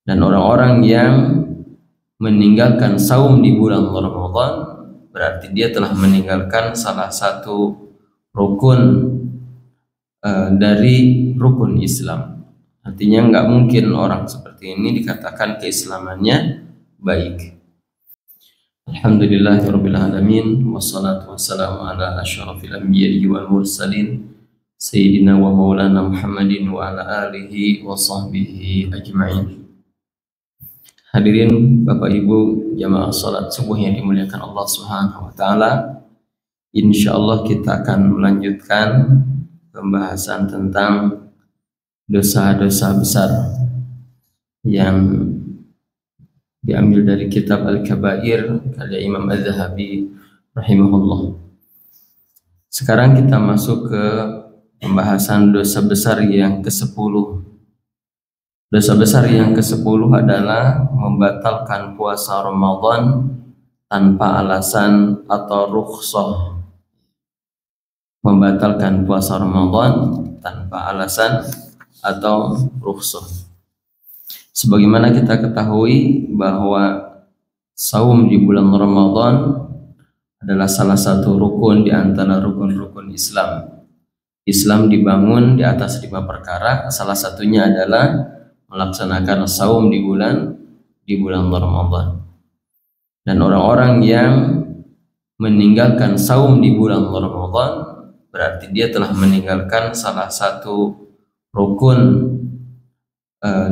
Dan orang-orang yang meninggalkan saum di bulan Ramadan berarti dia telah meninggalkan salah satu rukun dari rukun Islam. Artinya nggak mungkin orang seperti ini dikatakan keislamannya baik. Alhamdulillahirabbil alamin, wassalatu wassalamu ala asyrafil anbiya'i wal mursalin sayyidina wa maulana Muhammadin wa ala alihi wa sahbihi ajma'in. Hadirin Bapak Ibu jamaah salat subuh yang dimuliakan Allah Subhanahu wa taala. Insyaallah kita akan melanjutkan pembahasan tentang dosa-dosa besar yang diambil dari kitab Al-Kabair karya Imam Az-Zahabi rahimahullah. Sekarang kita masuk ke pembahasan dosa besar yang ke-10. Dosa besar yang ke-10 adalah membatalkan puasa Ramadan tanpa alasan atau rukhsah. Membatalkan puasa Ramadan tanpa alasan atau rukhsah. Sebagaimana kita ketahui bahwa saum di bulan Ramadan adalah salah satu rukun di antara rukun-rukun Islam. Islam dibangun di atas 5 perkara, salah satunya adalah melaksanakan saum di bulan Ramadan. Dan orang-orang yang meninggalkan saum di bulan Ramadan berarti dia telah meninggalkan salah satu rukun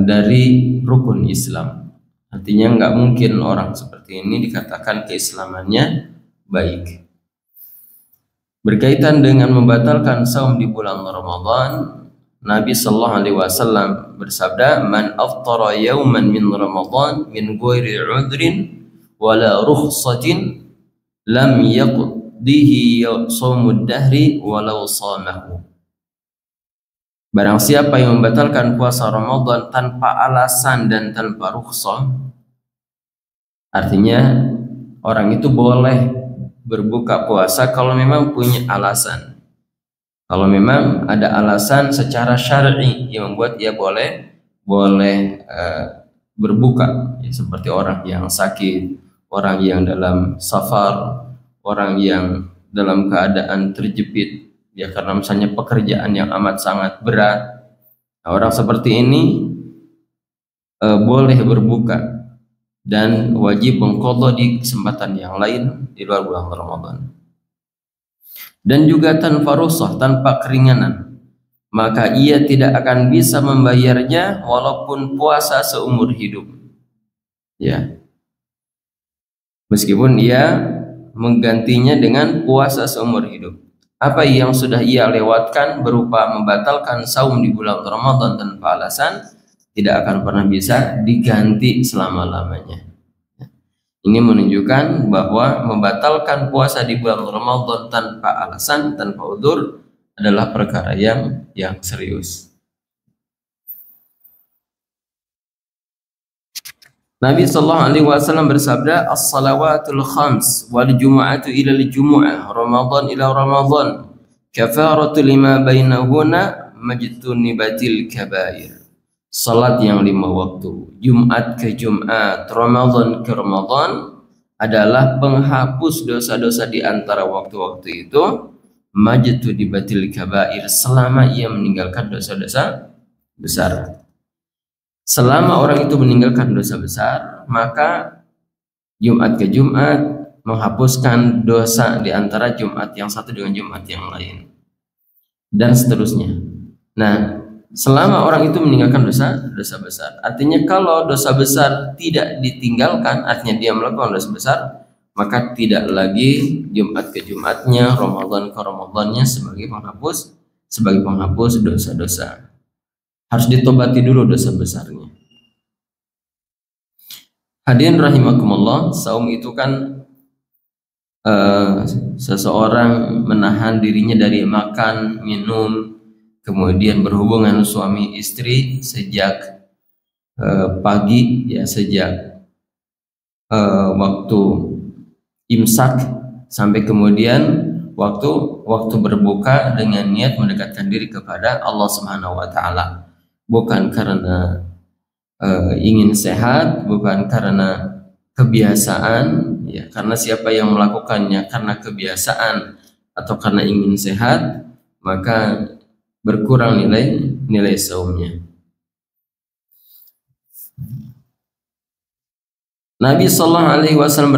dari rukun Islam. Artinya nggak mungkin orang seperti ini dikatakan keislamannya baik. Berkaitan dengan membatalkan saum di bulan Ramadan, Nabi sallallahu alaihi wasallam bersabda, "Man aftara yawman min Ramadan min ghairi 'udrin wala rukhsatin lam yaqdihi shaumud dahri walau shamahu." Barang siapa yang membatalkan puasa Ramadan tanpa alasan dan tanpa rukhsah, artinya orang itu boleh berbuka puasa kalau memang punya alasan. Kalau memang ada alasan secara syar'i yang membuat dia boleh berbuka, ya, seperti orang yang sakit, orang yang dalam safar, orang yang dalam keadaan terjepit, ya karena misalnya pekerjaan yang amat sangat berat. Nah, orang seperti ini boleh berbuka dan wajib mengqadha di kesempatan yang lain di luar bulan Ramadan. Dan juga tanpa rukhsah, tanpa keringanan, maka ia tidak akan bisa membayarnya walaupun puasa seumur hidup. Ya. Meskipun ia menggantinya dengan puasa seumur hidup. Apa yang sudah ia lewatkan berupa membatalkan saum di bulan Ramadan tanpa alasan tidak akan pernah bisa diganti selama-lamanya. Ini menunjukkan bahwa membatalkan puasa di bulan Ramadan tanpa alasan, tanpa udzur adalah perkara yang serius. Nabi sallallahu alaihi wasallam bersabda, "As-salawatul khams wal jumu'atu ila al-jumu'ah, Ramadan ila Ramadan, kafaratu lima bainahuna majtunibatil kabair." Salat yang 5 waktu, Jumat ke Jumat, Ramadan ke Ramadan adalah penghapus dosa-dosa di antara waktu-waktu itu, majtunibatil kabair, selama ia meninggalkan dosa-dosa besar. Selama orang itu meninggalkan dosa besar, maka Jumat ke Jumat menghapuskan dosa di antara Jumat yang satu dengan Jumat yang lain, dan seterusnya. Nah, selama orang itu meninggalkan dosa besar, artinya kalau dosa besar tidak ditinggalkan, artinya dia melakukan dosa besar, maka tidak lagi Jumat ke Jumatnya, Ramadan ke Ramadannya sebagai penghapus dosa-dosa. Harus ditobati dulu dosa besarnya. Hadirin rahimakumullah, saum itu kan seseorang menahan dirinya dari makan, minum, kemudian berhubungan suami istri sejak pagi, ya sejak waktu imsak sampai kemudian waktu berbuka dengan niat mendekatkan diri kepada Allah Subhanahu wa taala. Bukan karena ingin sehat, bukan karena kebiasaan, ya, karena siapa yang melakukannya karena kebiasaan atau karena ingin sehat, maka berkurang nilai saumnya. Nabi sallallahu alaihi wasallam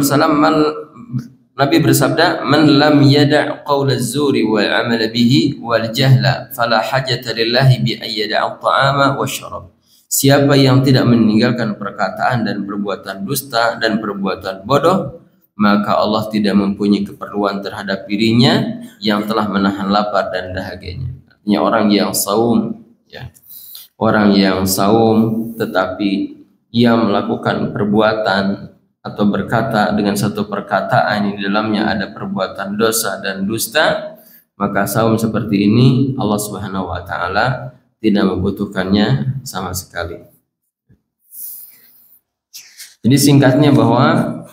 Nabi bersabda, "Man lam yada' qaul az-zuri wal 'amal bihi wal jahla fala hajata lillahi bi ay yada'a at-ta'ama wasyarab." Siapa yang tidak meninggalkan perkataan dan perbuatan dusta dan perbuatan bodoh, maka Allah tidak mempunyai keperluan terhadap dirinya yang telah menahan lapar dan dahaganya. Artinya orang yang saum, ya. Orang yang saum tetapi ia melakukan perbuatan atau berkata dengan satu perkataan yang di dalamnya ada perbuatan dosa dan dusta, maka saum seperti ini Allah Subhanahu wa taala tidak membutuhkannya sama sekali. Jadi singkatnya bahwa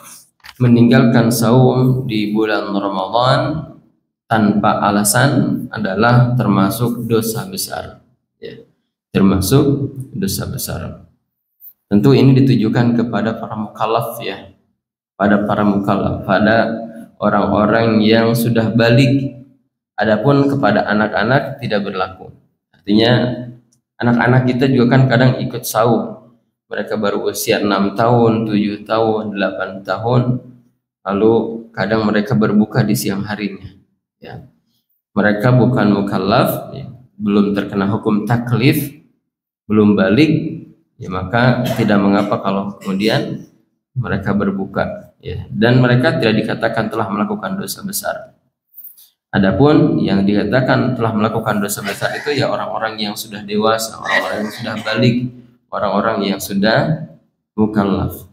meninggalkan saum di bulan Ramadan tanpa alasan adalah termasuk dosa besar, ya. Termasuk dosa besar. Tentu ini ditujukan kepada para mukallaf, ya, pada para mukallaf, pada orang-orang yang sudah balik. Adapun kepada anak-anak tidak berlaku. Artinya anak-anak kita juga kan kadang ikut saum. Mereka baru usia 6 tahun, 7 tahun, 8 tahun, lalu kadang mereka berbuka di siang harinya, ya. Mereka bukan mukallaf, ya, belum terkena hukum taklif, belum balik, ya, maka tidak mengapa kalau kemudian mereka berbuka, ya, dan mereka tidak dikatakan telah melakukan dosa besar. Adapun yang dikatakan telah melakukan dosa besar itu ya orang-orang yang sudah dewasa, orang-orang yang sudah balik, orang-orang yang sudah mukallaf.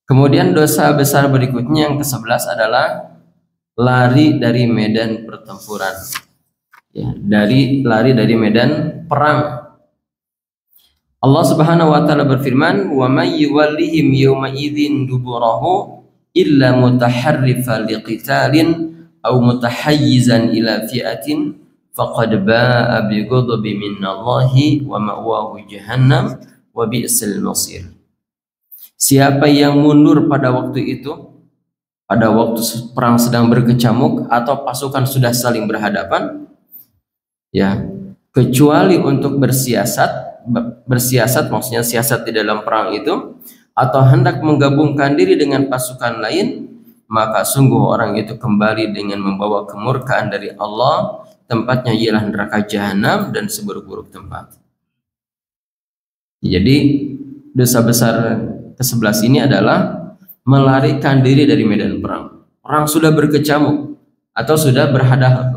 Kemudian dosa besar berikutnya yang ke-11 adalah lari dari medan pertempuran, ya, lari dari medan perang. Allah Subhanahu wa taala berfirman, "Wa may yuwallihim yawma idzin duburahu illa mutaharrifan liqitalin aw mutahayyizan ila fi'atin faqad ba'a bi ghadabin minallahi wa ma'wahu jahannam wa bi'sal masir." Siapa yang mundur pada waktu itu, pada waktu perang sedang berkecamuk atau pasukan sudah saling berhadapan, ya, kecuali untuk bersiasat maksudnya siasat di dalam perang itu, atau hendak menggabungkan diri dengan pasukan lain, maka sungguh orang itu kembali dengan membawa kemurkaan dari Allah, tempatnya ialah neraka jahanam dan seburuk-buruk tempat. Jadi dosa besar ke-11 ini adalah melarikan diri dari medan perang. Orang sudah berkecamuk atau sudah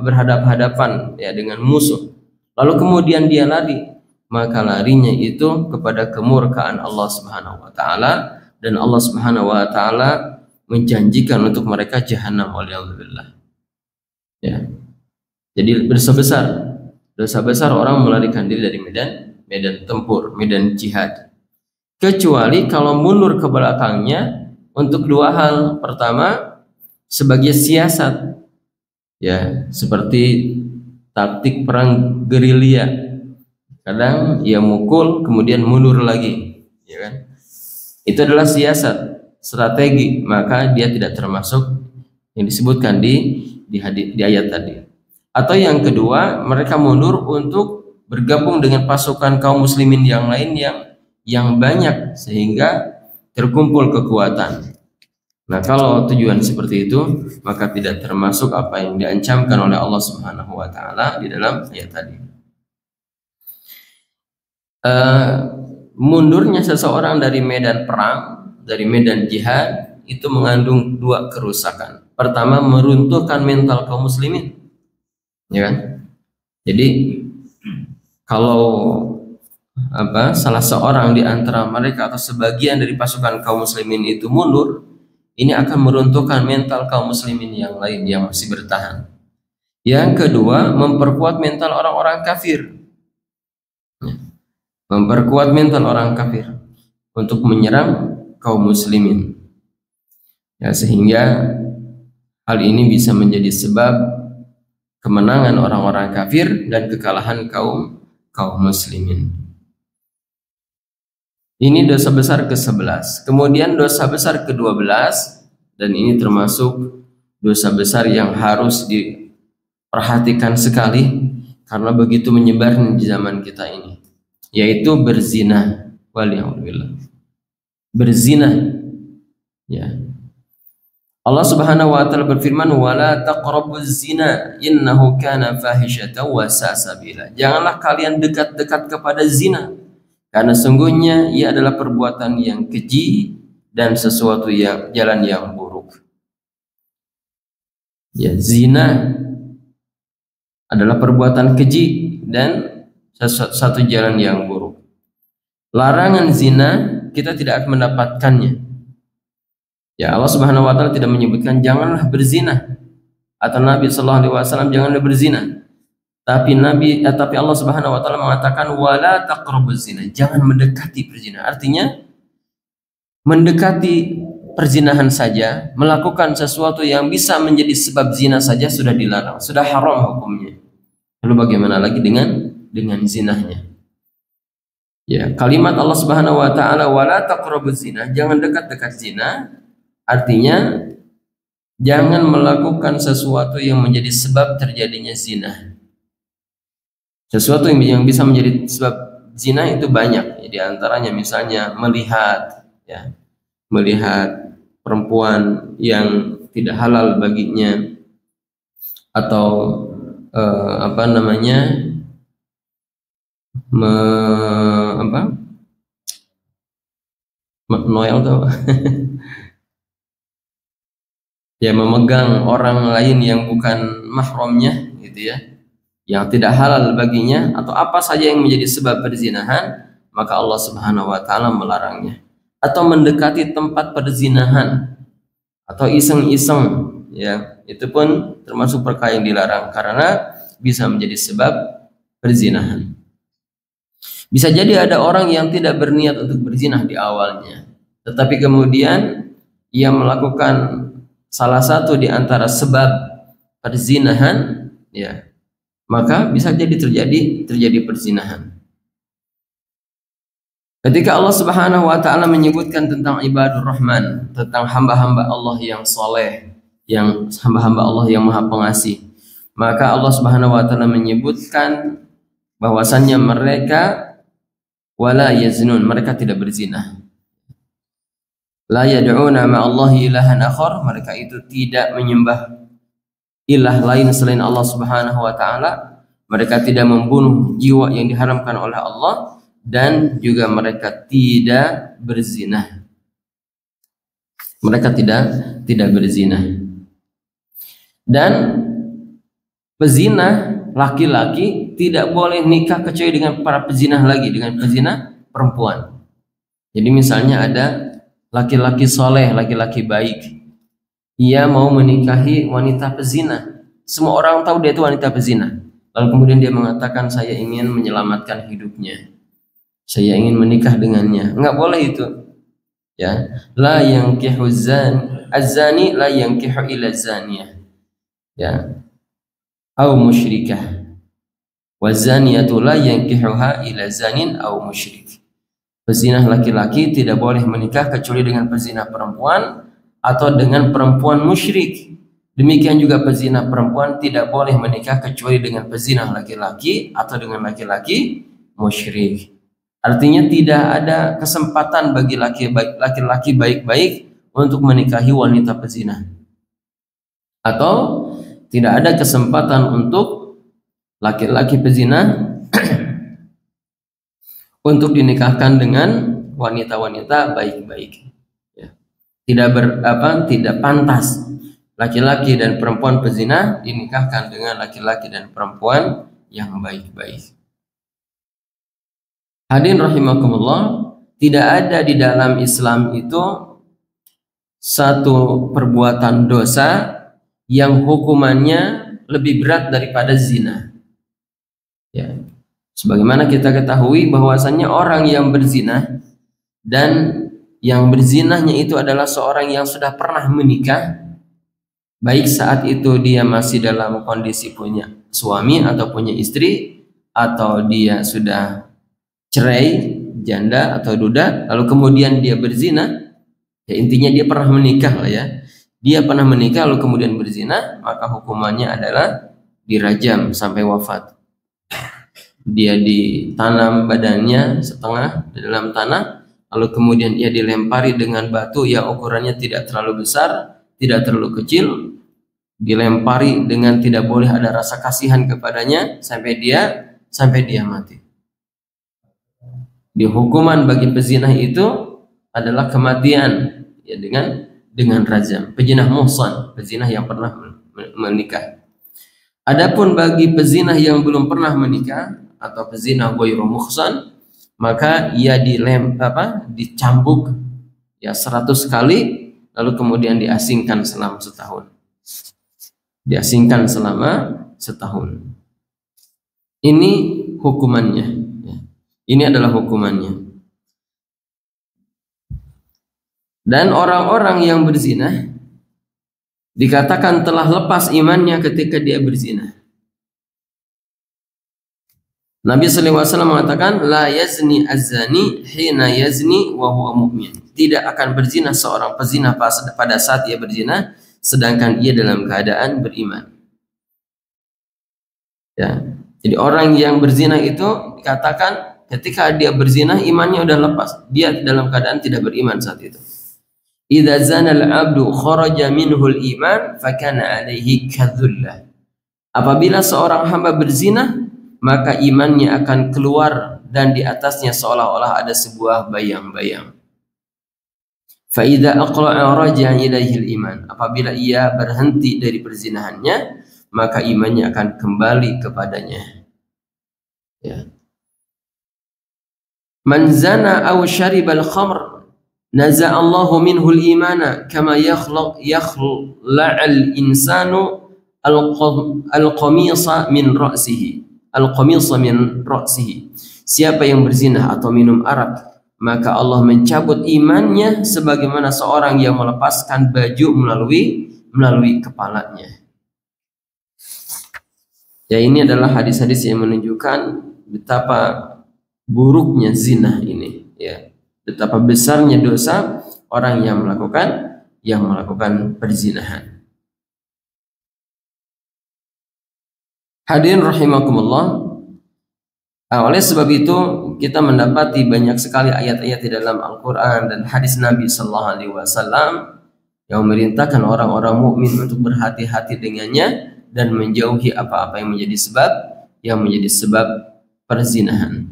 berhadap-hadapan, ya, dengan musuh, lalu kemudian dia lari, maka larinya itu kepada kemurkaan Allah Subhanahu wa taala, dan Allah Subhanahu wa taala menjanjikan untuk mereka jahanam, waliyadzubillah, ya. Jadi dosa besar orang melarikan diri dari medan tempur, medan jihad, kecuali kalau mundur ke belakangnya untuk dua hal. Pertama, sebagai siasat, ya, seperti taktik perang gerilya. Kadang ia mukul kemudian mundur lagi, ya kan? Itu adalah siasat, strategi, maka dia tidak termasuk yang disebutkan di ayat tadi. Atau yang kedua, mereka mundur untuk bergabung dengan pasukan kaum muslimin yang lain yang banyak sehingga terkumpul kekuatan. Nah, kalau tujuan seperti itu, maka tidak termasuk apa yang diancamkan oleh Allah Subhanahu wa taala di dalam ayat tadi. Mundurnya seseorang dari medan perang, dari medan jihad, itu mengandung dua kerusakan. Pertama, meruntuhkan mental kaum muslimin, ya kan? Jadi kalau salah seorang di antara mereka atau sebagian dari pasukan kaum muslimin itu mundur, ini akan meruntuhkan mental kaum muslimin yang lain yang masih bertahan. Yang kedua, memperkuat mental orang-orang kafir. Memperkuat mental orang kafir untuk menyerang kaum muslimin, ya, sehingga hal ini bisa menjadi sebab kemenangan orang-orang kafir dan kekalahan kaum muslimin. Ini dosa besar ke-11. Kemudian dosa besar ke-12, dan ini termasuk dosa besar yang harus diperhatikan sekali karena begitu menyebar di zaman kita ini, yaitu berzina. Waliyahulillah. Berzina. Ya. Allah Subhanahu wa taala berfirman, "Wala taqrabuz zina innahu kana fahisyatan wa sa'a sabila." Janganlah kalian dekat-dekat kepada zina, karena sungguhnya ia adalah perbuatan yang keji dan sesuatu yang jalan yang buruk. Ya, zina adalah perbuatan keji dan satu jalan yang buruk. Larangan zina kita tidak akan mendapatkannya. Ya, Allah Subhanahu wa taala tidak menyebutkan janganlah berzina, atau Nabi sallallahu alaihi wasallam janganlah berzina. Tapi Allah Subhanahu wa taala mengatakan wala taqrabuz zina, jangan mendekati perzinahan. Artinya mendekati perzinahan saja, melakukan sesuatu yang bisa menjadi sebab zina saja sudah dilarang, sudah haram hukumnya. Lalu bagaimana lagi dengan zinahnya? Ya, kalimat Allah Subhanahu wa taala wala taqrabuz zina, jangan dekat-dekat zina, artinya jangan melakukan sesuatu yang menjadi sebab terjadinya zina. Sesuatu yang bisa menjadi sebab zina itu banyak. Di antaranya misalnya melihat perempuan yang tidak halal baginya, atau Noel tuh ya, memegang orang lain yang bukan mahramnya gitu ya, yang tidak halal baginya, atau apa saja yang menjadi sebab perzinahan, maka Allah Subhanahu wa taala melarangnya. Atau mendekati tempat perzinahan atau iseng-iseng, ya, itu pun termasuk perkara yang dilarang karena bisa menjadi sebab perzinahan. Bisa jadi ada orang yang tidak berniat untuk berzinah di awalnya, tetapi kemudian ia melakukan salah satu di antara sebab perzinahan, ya, maka bisa jadi terjadi perzinahan. Ketika Allah Subhanahu wa taala menyebutkan tentang ibadur rahman, tentang hamba-hamba Allah yang soleh, yang hamba-hamba Allah yang maha pengasih, maka Allah Subhanahu wa taala menyebutkan bahwasannya mereka wala yaznun, mereka tidak berzina. La yad'una ma'allahi ilahan akhar, mereka itu tidak menyembah ilah lain selain Allah Subhanahu wa taala. Mereka tidak membunuh jiwa yang diharamkan oleh Allah, dan juga mereka tidak berzina. Mereka tidak berzina. Dan pezina laki-laki tidak boleh nikah kecuali dengan para pezinah lagi, dengan pezinah perempuan. Jadi misalnya ada laki-laki soleh, laki-laki baik, ia mau menikahi wanita pezina. Semua orang tahu dia itu wanita pezina. Lalu kemudian dia mengatakan, saya ingin menyelamatkan hidupnya, saya ingin menikah dengannya. Enggak boleh itu. Ya, la yankihu az-zani la yankihu ila zaniyah. Ya. Au musyrikah. Wa zaniyatu la yankihuha ila zanin au musyrik. Pezinah laki-laki tidak boleh menikah kecuali dengan pezinah perempuan atau dengan perempuan musyrik. Demikian juga pezinah perempuan tidak boleh menikah kecuali dengan pezinah laki-laki atau dengan laki-laki musyrik. Artinya tidak ada kesempatan bagi laki-laki baik-baik untuk menikahi wanita pezinah, atau tidak ada kesempatan untuk laki-laki pezinah untuk dinikahkan dengan wanita-wanita baik-baik. Ya. Tidak pantas laki-laki dan perempuan pezina dinikahkan dengan laki-laki dan perempuan yang baik-baik. Hadirin rahimakumullah, tidak ada di dalam Islam itu satu perbuatan dosa yang hukumannya lebih berat daripada zina. Ya. Sebagaimana kita ketahui bahwasannya orang yang berzina, dan yang berzinahnya itu adalah seorang yang sudah pernah menikah, baik saat itu dia masih dalam kondisi punya suami atau punya istri, atau dia sudah cerai janda atau duda, lalu kemudian dia berzina, ya intinya dia pernah menikah lah ya. Dia pernah menikah lalu kemudian berzina, maka hukumannya adalah dirajam sampai wafat. Dia ditanam badannya setengah di dalam tanah, lalu kemudian ia dilempari dengan batu yang ukurannya tidak terlalu besar, tidak terlalu kecil, dilempari dengan tidak boleh ada rasa kasihan kepadanya sampai dia mati. Di hukuman bagi pezina itu adalah kematian, ya dengan rajam. Pezina muhsan, pezina yang pernah menikah. Adapun bagi pezina yang belum pernah menikah atau pezina ghairu muhsan, maka ia dicambuk ya 100 kali, lalu kemudian diasingkan selama setahun. Diasingkan selama setahun. Ini hukumannya. Ya. Ini adalah hukumannya. Dan orang-orang yang berzina dikatakan telah lepas imannya ketika dia berzina. Nabi SAW mengatakan, la yazni az-zani hina yazni wa huwa mu'min. Tidak akan berzina seorang pezina pada saat ia berzina, sedangkan ia dalam keadaan beriman. Ya. Jadi orang yang berzina itu dikatakan ketika dia berzina imannya udah lepas, dia dalam keadaan tidak beriman saat itu. Idza zana al-'abdu kharaja minhu al-iman fakana 'alaihi kadzullah. Apabila seorang hamba berzina, maka imannya akan keluar dan di atasnya seolah-olah ada sebuah bayang-bayang. Fa idza aqla'a raja'a ilaihi al-iman. Apabila ia berhenti dari perzinahannya, maka imannya akan kembali kepadanya. Ya. Man zana aw syaribal khamr naza'allahu minhu al-imana kama yakhla'al insanu al-qamisa min ra'sihi. Al-qamisa min ra'sihi. Siapa yang berzina atau minum arak, maka Allah mencabut imannya sebagaimana seorang yang melepaskan baju melalui kepalanya. Ya, ini adalah hadis-hadis yang menunjukkan betapa buruknya zina ini, ya. Betapa besarnya dosa orang yang melakukan perzinahan. Hadirin rahimakumullah. Oleh sebab itu kita mendapati banyak sekali ayat-ayat di dalam Al-Quran dan hadis Nabi Sallallahu Alaihi Wasallam yang memerintahkan orang-orang mukmin untuk berhati-hati dengannya dan menjauhi apa-apa yang menjadi sebab perzinahan.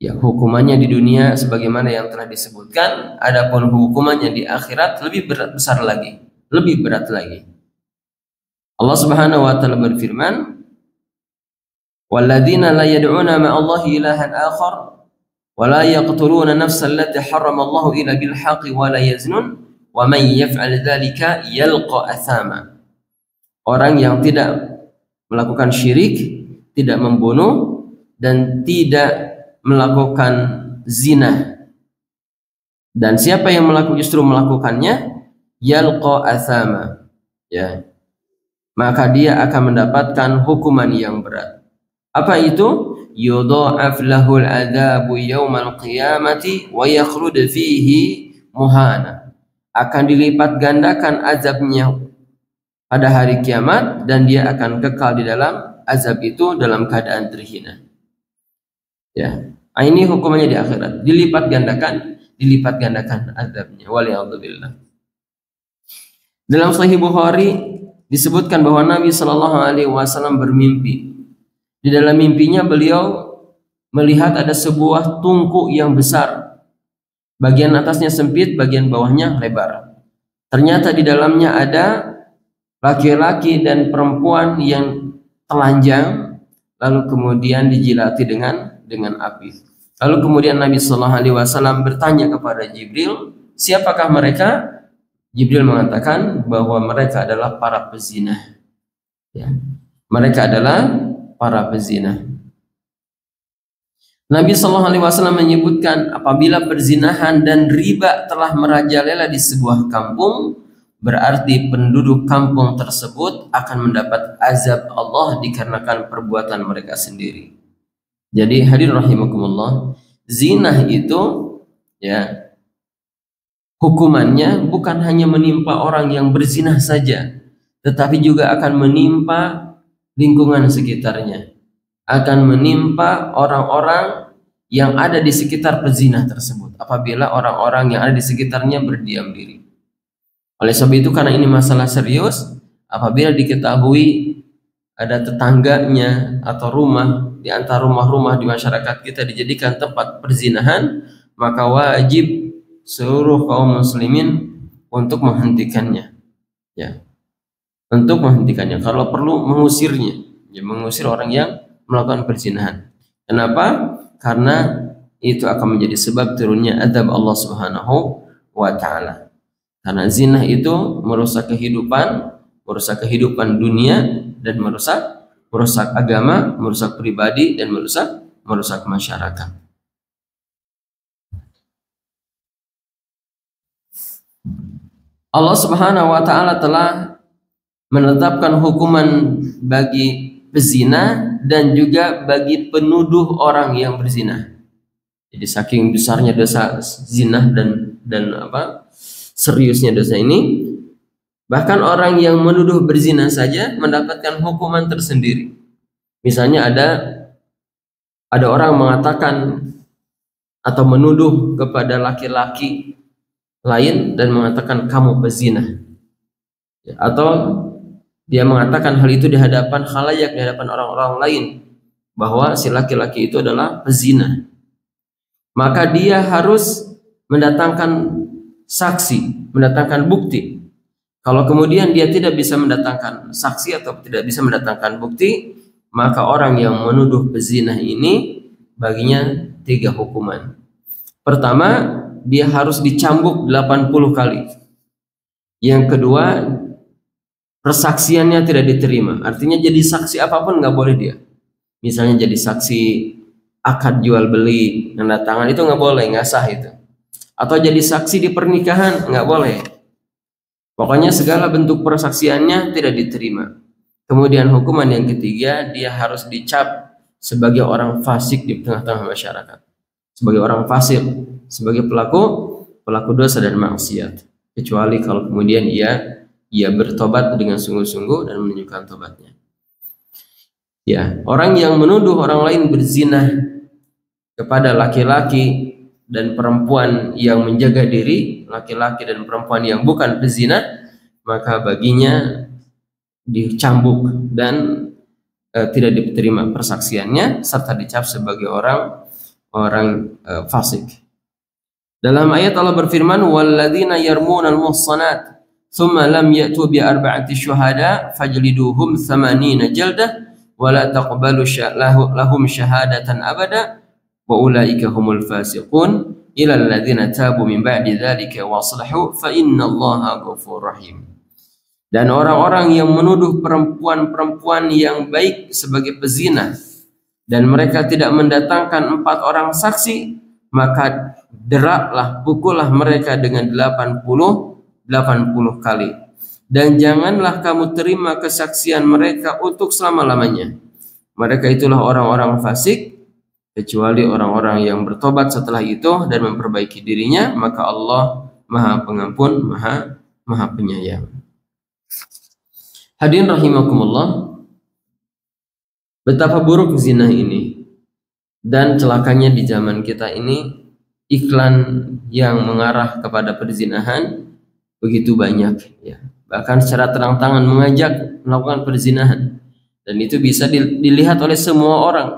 Ya, hukumannya di dunia sebagaimana yang telah disebutkan, adapun hukumannya di akhirat lebih besar lagi, lebih berat lagi. Allah Subhanahu wa taala berfirman, "Walladzina la yad'una ma'allahi ilahan akhar wa la yaqtuluna nafsan allati harrama Allahu illa bil haqqi wa la yaznun wa man yaf'al dzalika yalqa athama." Orang yang tidak melakukan syirik, tidak membunuh dan tidak melakukan zina, dan siapa yang justru melakukannya, yalqa athama, ya, maka dia akan mendapatkan hukuman yang berat. Apa itu? Yudha'af lahul adzabu yaumal qiyamati wa yakhlud fihi muhana. Akan dilipat gandakan azabnya pada hari kiamat dan dia akan kekal di dalam azab itu dalam keadaan terhina. Ya, ini hukumannya di akhirat, dilipat gandakan azabnya. Waliyadzubillah. Dalam Sahih Bukhari disebutkan bahwa Nabi Shallallahu Alaihi Wasallam bermimpi. Di dalam mimpinya beliau melihat ada sebuah tungku yang besar, bagian atasnya sempit, bagian bawahnya lebar. Ternyata di dalamnya ada laki-laki dan perempuan yang telanjang, lalu kemudian dijilati dengan api. Lalu kemudian Nabi Sallallahu Alaihi Wasallam bertanya kepada Jibril, siapakah mereka? Jibril mengatakan bahwa mereka adalah para pezina. Ya, mereka adalah para pezina. Nabi Sallallahu Alaihi Wasallam menyebutkan apabila perzinahan dan riba telah merajalela di sebuah kampung, berarti penduduk kampung tersebut akan mendapat azab Allah dikarenakan perbuatan mereka sendiri. Jadi hadirin rahimakumullah, zina itu ya hukumannya bukan hanya menimpa orang yang berzina saja, tetapi juga akan menimpa lingkungan sekitarnya, akan menimpa orang-orang yang ada di sekitar pezina tersebut apabila orang-orang yang ada di sekitarnya berdiam diri. Oleh sebab itu, karena ini masalah serius, apabila diketahui ada tetangganya atau rumah di antara rumah-rumah di masyarakat kita dijadikan tempat perzinahan, maka wajib seluruh kaum muslimin untuk menghentikannya, ya, untuk menghentikannya. Kalau perlu mengusirnya, ya, mengusir orang yang melakukan perzinahan. Kenapa? Karena itu akan menjadi sebab turunnya adab Allah Subhanahu wa Ta'ala. Karena zina itu merusak kehidupan dunia, dan merusak agama, merusak pribadi, dan merusak masyarakat. Allah Subhanahu wa Ta'ala telah menetapkan hukuman bagi pezina dan juga bagi penuduh orang yang berzina. Jadi saking besarnya dosa zina dan seriusnya dosa ini, bahkan orang yang menuduh berzina saja mendapatkan hukuman tersendiri. Misalnya ada orang mengatakan atau menuduh kepada laki-laki lain dan mengatakan kamu pezina, ya, atau dia mengatakan hal itu di hadapan khalayak, di hadapan orang-orang lain, bahwa si laki-laki itu adalah pezina. Maka dia harus mendatangkan saksi, mendatangkan bukti. Kalau kemudian dia tidak bisa mendatangkan saksi atau tidak bisa mendatangkan bukti, maka orang yang menuduh pezina ini baginya 3 hukuman. Pertama, dia harus dicambuk 80 kali. Yang kedua, persaksiannya tidak diterima. Artinya jadi saksi apapun nggak boleh dia. Misalnya jadi saksi akad jual beli, tanda tangan, itu nggak boleh, nggak sah itu. Atau jadi saksi di pernikahan, nggak boleh. Pokoknya segala bentuk persaksiannya tidak diterima. Kemudian hukuman yang ketiga, dia harus dicap sebagai orang fasik di tengah-tengah masyarakat, sebagai orang fasik, sebagai pelaku dosa dan maksiat, kecuali kalau kemudian ia bertobat dengan sungguh-sungguh dan menunjukkan tobatnya. Ya, orang yang menuduh orang lain berzina kepada laki-laki dan perempuan yang menjaga diri, laki-laki dan perempuan yang bukan pezina, maka baginya dicambuk dan tidak diterima persaksiannya serta dicap sebagai orang fasik. Dalam ayat Allah berfirman, walladzina yarmunal muhsanat thumma lam ya'tu bi arba'ati syuhada fajliduhum 80 jaldah wa la taqbalu lahum syahadatan abada wa ulaika humul fasiqun ila alladzina tabu min ba'di dzalika wa aslahu fa innallaha ghafurur rahim. Dan orang-orang yang menuduh perempuan-perempuan yang baik sebagai pezina dan mereka tidak mendatangkan 4 orang saksi, maka deraklah, pukullah mereka dengan 80 kali. Dan janganlah kamu terima kesaksian mereka untuk selama-lamanya. Mereka itulah orang-orang fasik, kecuali orang-orang yang bertobat setelah itu dan memperbaiki dirinya, maka Allah Maha Pengampun, Maha Penyayang. Hadirin rahimakumullah, betapa buruk zina ini dan celakanya di zaman kita ini. Iklan yang mengarah kepada perzinahan begitu banyak, ya. Bahkan secara terang-terangan mengajak melakukan perzinahan, dan itu bisa dilihat oleh semua orang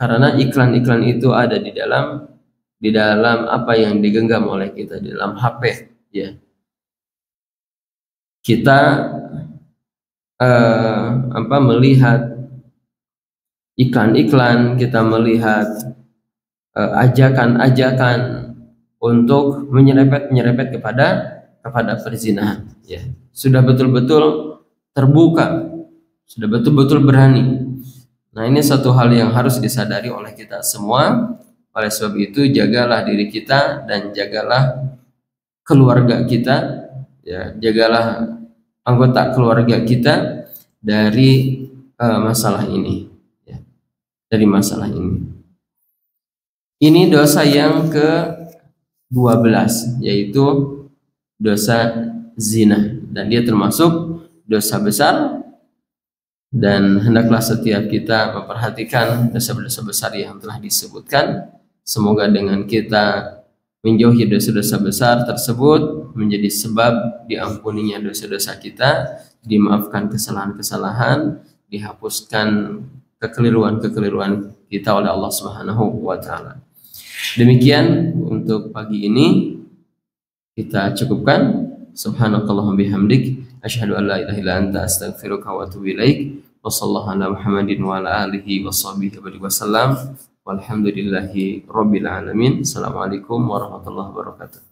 karena iklan-iklan itu ada di dalam apa yang digenggam oleh kita di dalam HP, ya. Kita melihat iklan-iklan, kita melihat ajakan-ajakan untuk menyerempet kepada perzinahan, ya. Sudah betul-betul terbuka, sudah betul-betul berani. Nah, ini satu hal yang harus disadari oleh kita semua. Oleh sebab itu, jagalah diri kita dan jagalah keluarga kita, ya, jagalah anggota keluarga kita dari masalah ini, ya, dari masalah ini. Ini dosa yang ke-12, yaitu dosa zina, dan dia termasuk dosa besar. Dan hendaklah setiap kita memperhatikan dosa-dosa besar yang telah disebutkan. Semoga dengan kita menjauhi dosa-dosa besar tersebut menjadi sebab diampuninya dosa-dosa kita, dimaafkan kesalahan-kesalahan, dihapuskan kekeliruan-kekeliruan kita oleh Allah Subhanahu wa taala. Demikian untuk pagi ini kita cukupkan. Subhanakallahumma bihamdik asyhadu an la ilaha illa anta astaghfiruka wa atubu ilaik. Wassallallahu ala Muhammadin wa ala alihi washabbihi wasallam. Walhamdulillahi rabbil alamin. Assalamualaikum warahmatullahi wabarakatuh.